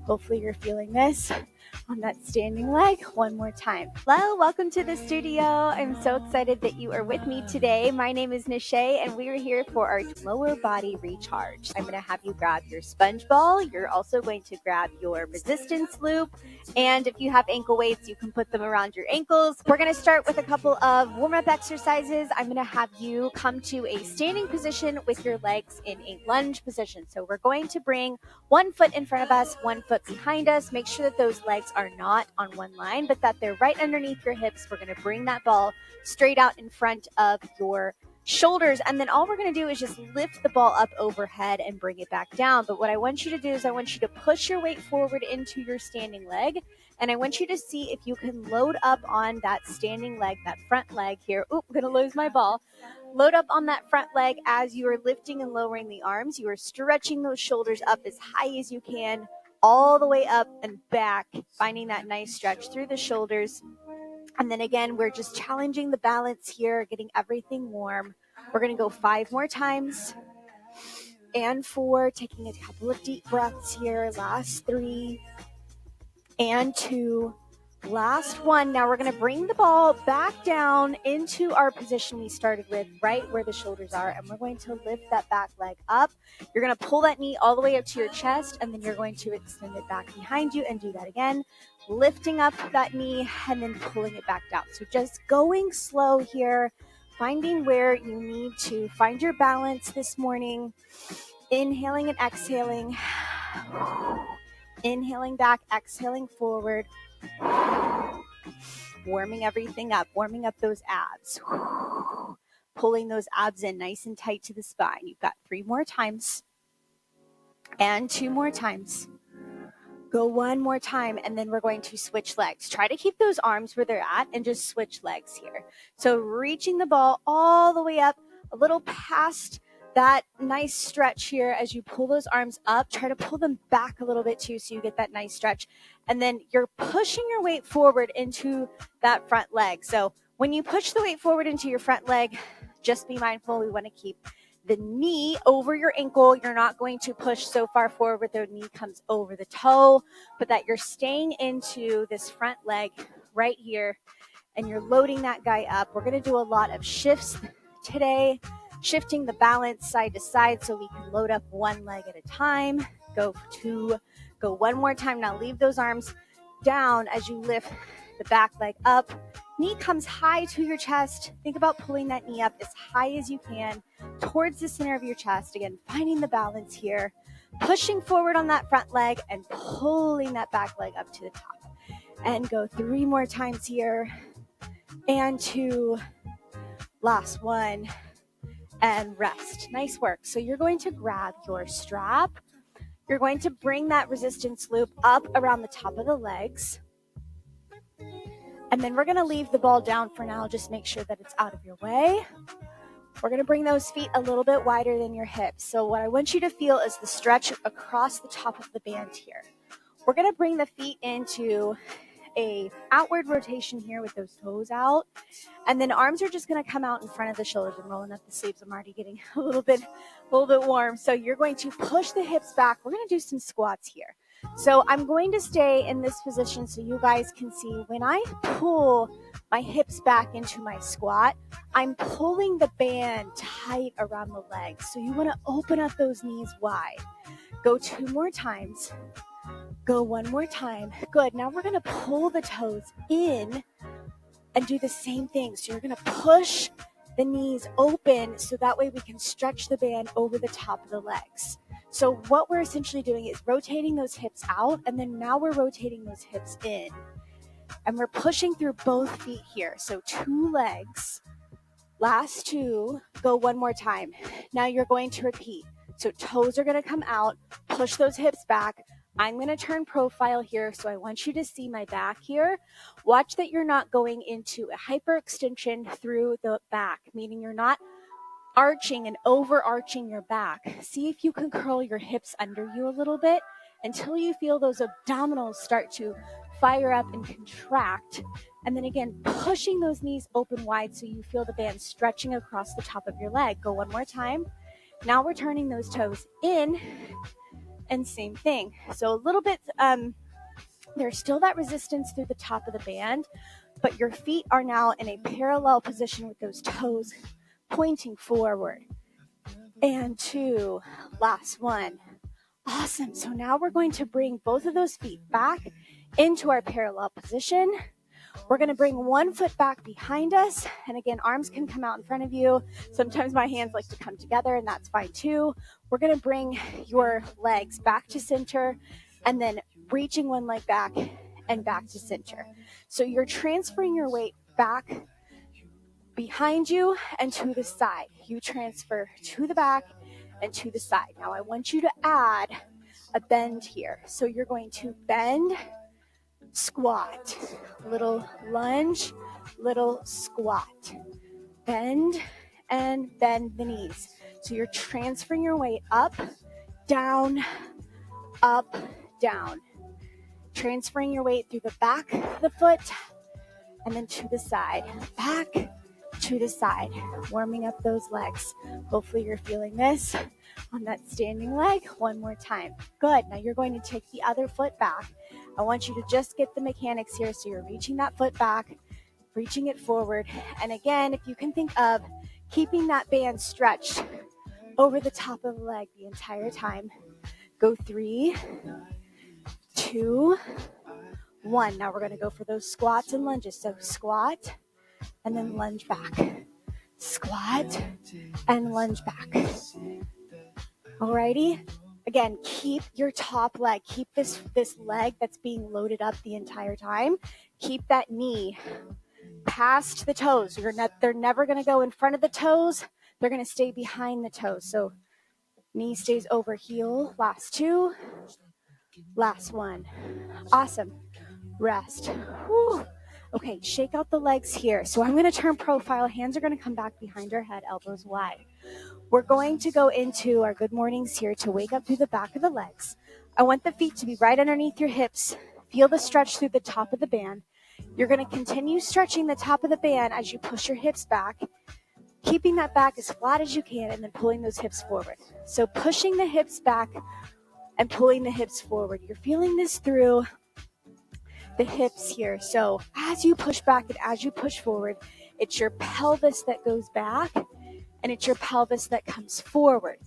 Hopefully you're feeling this on that standing leg. One more time. Hello, welcome to the studio. I'm so excited that you are with me today. My name is Nishay, and we are here for our lower body recharge. I'm going to have you grab your sponge ball. You're also going to grab your resistance loop. And if you have ankle weights, you can put them around your ankles. We're going to start with a couple of warm-up exercises. I'm going to have you come to a standing position with your legs in a lunge position. So we're going to bring one foot in front of us, one foot behind us. Make sure that those legs are not on one line, but that they're right underneath your hips. We're going to bring that ball straight out in front of your shoulders, and then all we're going to do is just lift the ball up overhead and bring it back down. But what I want you to do is I want you to push your weight forward into your standing leg, and I want you to see if you can load up on that standing leg, that front leg here. Oop, I'm going to lose my ball. Load up on that front leg as you are lifting and lowering the arms. You are stretching those shoulders up as high as you can, all the way up and back, finding that nice stretch through the shoulders. And then again, we're just challenging the balance here, getting everything warm. We're going to go 5 more times. And 4, taking a couple of deep breaths here. Last 3 and 2. Last 1. Now we're going to bring the ball back down into our position we started with, right where the shoulders are. And we're going to lift that back leg up. You're going to pull that knee all the way up to your chest, and then you're going to extend it back behind you and do that again. Lifting up that knee and then pulling it back down. So just going slow here, finding where you need to find your balance this morning. Inhaling and exhaling. Inhaling back, exhaling forward. Warming everything up, warming up those abs. Pulling those abs in nice and tight to the spine. You've got 3 more times. And 2 more times. Go 1 more time, and then we're going to switch legs. Try to keep those arms where they're at and just switch legs here. So reaching the ball all the way up, a little past that nice stretch here as you pull those arms up. Try to pull them back a little bit too so you get that nice stretch. And then you're pushing your weight forward into that front leg. So when you push the weight forward into your front leg, just be mindful. We want to keep the knee over your ankle. You're not going to push so far forward the knee comes over the toe, but that you're staying into this front leg right here, and you're loading that guy up. We're going to do a lot of shifts today, shifting the balance side to side so we can load up one leg at a time. Go 2, go 1 more time. Now leave those arms down as you lift the back leg up. Knee comes high to your chest. Think about pulling that knee up as high as you can towards the center of your chest. Again, finding the balance here. Pushing forward on that front leg and pulling that back leg up to the top. And go 3 more times here. And 2. Last 1. And rest. Nice work. So you're going to grab your strap. You're going to bring that resistance loop up around the top of the legs. And then we're going to leave the ball down for now. Just make sure that it's out of your way. We're going to bring those feet a little bit wider than your hips. So what I want you to feel is the stretch across the top of the band here. We're going to bring the feet into a outward rotation here with those toes out. And then arms are just going to come out in front of the shoulders and rolling up the sleeves. I'm already getting a little bit warm. So you're going to push the hips back. We're going to do some squats here. So I'm going to stay in this position so you guys can see when I pull my hips back into my squat, I'm pulling the band tight around the legs. So you want to open up those knees wide. Go 2 more times. Go 1 more time. Good. Now we're going to pull the toes in and do the same thing. So you're going to push the knees open so that way we can stretch the band over the top of the legs. So what we're essentially doing is rotating those hips out, and then now we're rotating those hips in. And we're pushing through both feet here. So 2 legs. Last 2. Go 1 more time. Now you're going to repeat. So toes are going to come out. Push those hips back. I'm going to turn profile here, so I want you to see my back here. Watch that you're not going into a hyperextension through the back, meaning you're not arching and overarching your back. See if you can curl your hips under you a little bit until you feel those abdominals start to fire up and contract. And then again, pushing those knees open wide so you feel the band stretching across the top of your leg. Go 1 more time. Now we're turning those toes in and same thing. So a little bit, there's still that resistance through the top of the band, but your feet are now in a parallel position with those toes pointing forward. And 2, last one. Awesome. So now we're going to bring both of those feet back into our parallel position. We're going to bring one foot back behind us. And again, arms can come out in front of you. Sometimes my hands like to come together, and that's fine too. We're going to bring your legs back to center and then reaching one leg back and back to center. So you're transferring your weight back behind you and to the side. You transfer to the back and to the side. Now I want you to add a bend here. So you're going to bend, squat, little lunge, little squat, bend, and bend the knees. So you're transferring your weight up, down, transferring your weight through the back of the foot and then to the side, back to the side, warming up those legs. Hopefully you're feeling this on that standing leg. One more time. Good. Now you're going to take the other foot back. I want you to just get the mechanics here. So you're reaching that foot back, reaching it forward. And again, if you can think of keeping that band stretched over the top of the leg the entire time. Go 3, 2, 1. Now we're going to go for those squats and lunges. So squat and then lunge back. Squat and lunge back. Alrighty. Again, keep your top leg. Keep this leg that's being loaded up the entire time. Keep that knee past the toes. They're never going to go in front of the toes. They're going to stay behind the toes. So knee stays over heel. Last 2. Last 1. Awesome. Rest. Whew. Okay, shake out the legs here. So I'm going to turn profile. Hands are going to come back behind our head, elbows wide. We're going to go into our good mornings here to wake up through the back of the legs. I want the feet to be right underneath your hips. Feel the stretch through the top of the band. You're going to continue stretching the top of the band as you push your hips back, keeping that back as flat as you can and then pulling those hips forward. So pushing the hips back and pulling the hips forward. You're feeling this through the hips here. So as you push back and as you push forward, it's your pelvis that goes back and it's your pelvis that comes forward.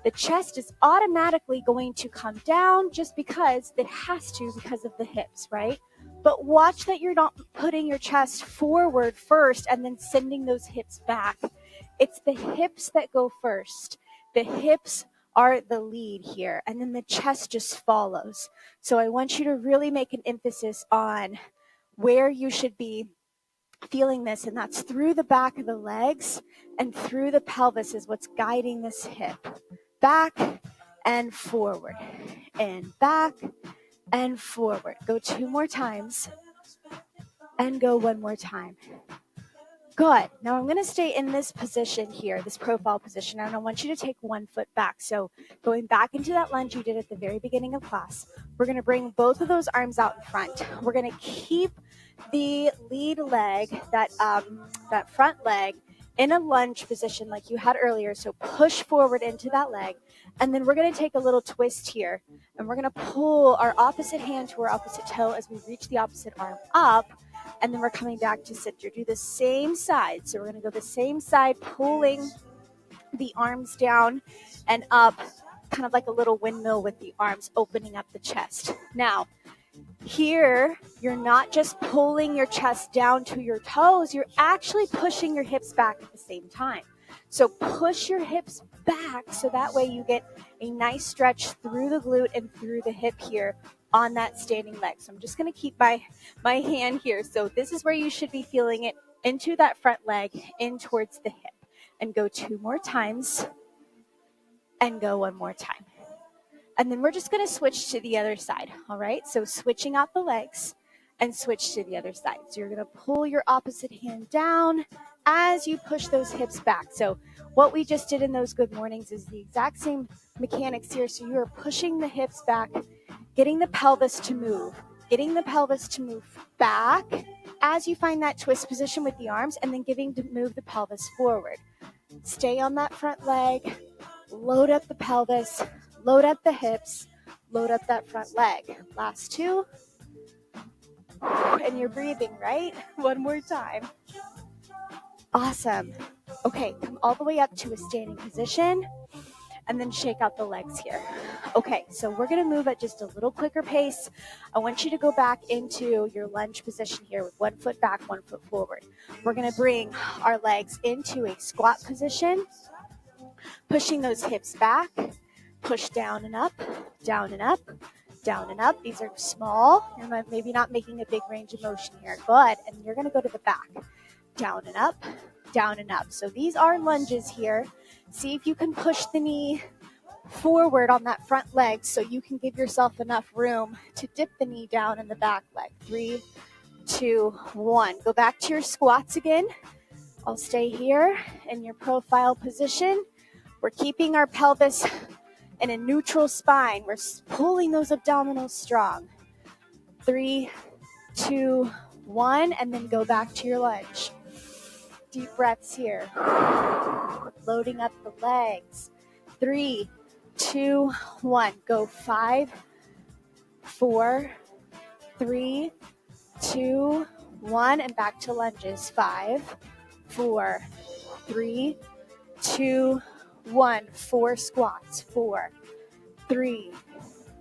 The chest is automatically going to come down just because it has to because of the hips, right? But watch that you're not putting your chest forward first and then sending those hips back. It's the hips that go first. The hips are the lead here, and then the chest just follows. So I want you to really make an emphasis on where you should be feeling this, and that's through the back of the legs and through the pelvis is what's guiding this hip. Back and forward, and back and forward. Go 2 more times, and go 1 more time. Good. Now I'm going to stay in this position here, this profile position, and I want you to take 1 foot back. So going back into that lunge you did at the very beginning of class, we're going to bring both of those arms out in front. We're going to keep the lead leg, that front leg, in a lunge position like you had earlier. So push forward into that leg, and then we're going to take a little twist here, and we're going to pull our opposite hand to our opposite toe as we reach the opposite arm up. And then we're coming back to center. Do the same side. So we're going to go the same side, pulling the arms down and up, kind of like a little windmill with the arms, opening up the chest. Now, here, you're not just pulling your chest down to your toes. You're actually pushing your hips back at the same time. So push your hips back so that way you get a nice stretch through the glute and through the hip here on that standing leg. So I'm just going to keep my hand here. So this is where you should be feeling it into that front leg, in towards the hip. And go 2 more times and go 1 more time. And then we're just going to switch to the other side. All right. So switching out the legs and switch to the other side. So you're going to pull your opposite hand down as you push those hips back. So what we just did in those good mornings is the exact same mechanics here. So you are pushing the hips back, getting the pelvis to move back as you find that twist position with the arms, and then giving to move the pelvis forward. Stay on that front leg, load up the pelvis, load up the hips, Load up that front leg. Last two. And you're breathing, right? One more time. Awesome. Okay, come all the way up to a standing position and then shake out the legs here. Okay, so we're gonna move at just a little quicker pace. I want you to go back into your lunge position here with 1 foot back, 1 foot forward. We're gonna bring our legs into a squat position, pushing those hips back, push down and up, down and up, down and up. These are small. You're maybe not making a big range of motion here. Good, and you're gonna go to the back, down and up, down and up. So these are lunges here. See if you can push the knee forward on that front leg so you can give yourself enough room to dip the knee down in the back leg. 3, 2, 1. Go back to your squats again. I'll stay here in your profile position. We're keeping our pelvis in a neutral spine. We're pulling those abdominals strong. 3, 2, 1, and then go back to your lunge. Deep breaths here. Loading up the legs. 3, 2, 1. Go 5, 4, 3, 2, 1, and back to lunges. 5, 4, 3, 2, 1. 4 squats. 4, 3,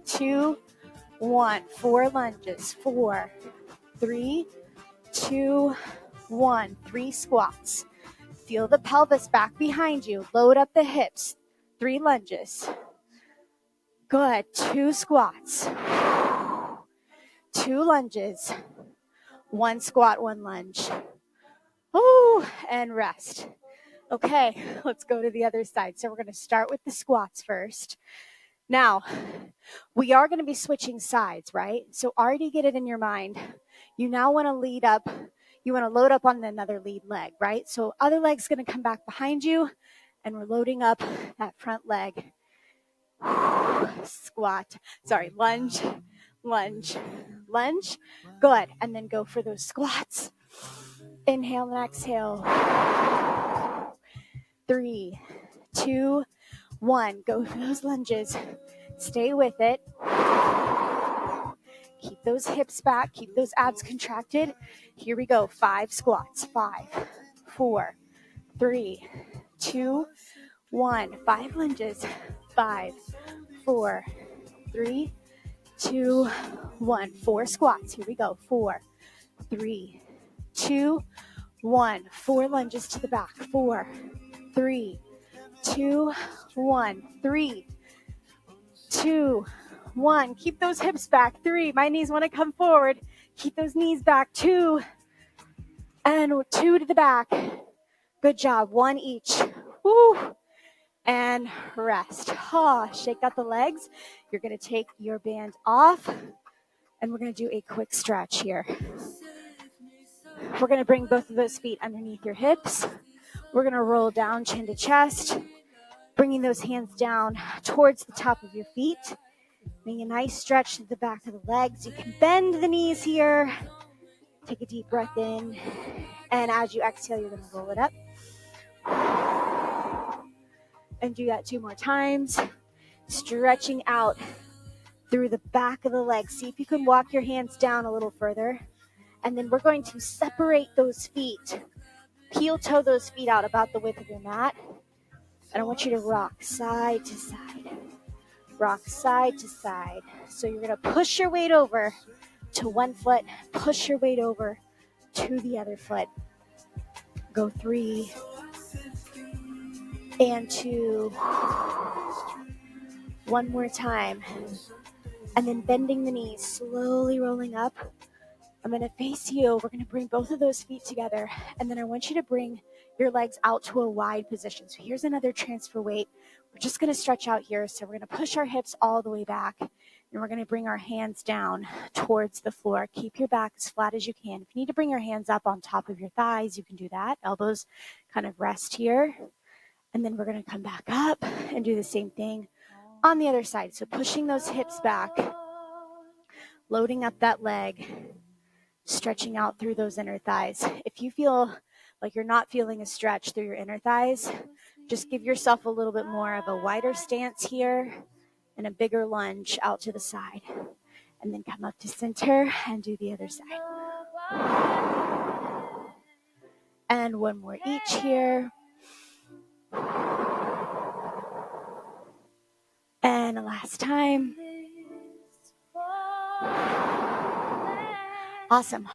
2, 1. 4 lunges. 4, 3, 2, 1. 3 squats. Feel the pelvis back behind you. Load up the hips. 3 lunges. Good. 2 squats. 2 lunges. 1 squat, 1 lunge. Ooh, and rest. Okay, let's go to the other side. So we're going to start with the squats first. Now, we are going to be switching sides, right? So already get it in your mind. You now want to lead up. You want to load up on another lead leg, right? So other leg's going to come back behind you, and we're loading up that front leg. Squat. Sorry, lunge, lunge, lunge. Good. And then go for those squats. Inhale and exhale. 3, 2, 1. Go for those lunges. Stay with it. Keep those hips back. Keep those abs contracted. Here we go. 5 squats. 5, 4, 3, 2, 1. 5 lunges. 5, 4, 3, 2, 1. 4 squats. Here we go. 4, 3, 2, 1. 4 lunges to the back. 4, 3, 2, 1. 3, 2, 1. Keep those hips back. 3. My knees want to come forward. Keep those knees back. 2. And 2 to the back. Good job. 1 each. Woo. And rest. Shake out the legs. You're going to take your band off. And we're going to do a quick stretch here. We're going to bring both of those feet underneath your hips. We're going to roll down chin to chest. Bringing those hands down towards the top of your feet. Making a nice stretch to the back of the legs. You can bend the knees here. Take a deep breath in. And as you exhale, you're going to roll it up. And do that 2 more times. Stretching out through the back of the legs. See if you can walk your hands down a little further. And then we're going to separate those feet. Heel toe those feet out about the width of your mat. And I want you to rock side to side. Rock side to side. So you're going to push your weight over to one foot. Push your weight over to the other foot. Go 3 and 2. One more time. And then bending the knees, slowly rolling up. I'm going to face you. We're going to bring both of those feet together. And then I want you to bring your legs out to a wide position. So here's another transfer weight. We're just going to stretch out here. So we're going to push our hips all the way back. And we're going to bring our hands down towards the floor. Keep your back as flat as you can. If you need to bring your hands up on top of your thighs, you can do that. Elbows kind of rest here. And then we're going to come back up and do the same thing on the other side. So pushing those hips back, loading up that leg, stretching out through those inner thighs. If you feel like you're not feeling a stretch through your inner thighs, just give yourself a little bit more of a wider stance here and a bigger lunge out to the side. And then come up to center and do the other side. And one more each here. And a last time. Awesome.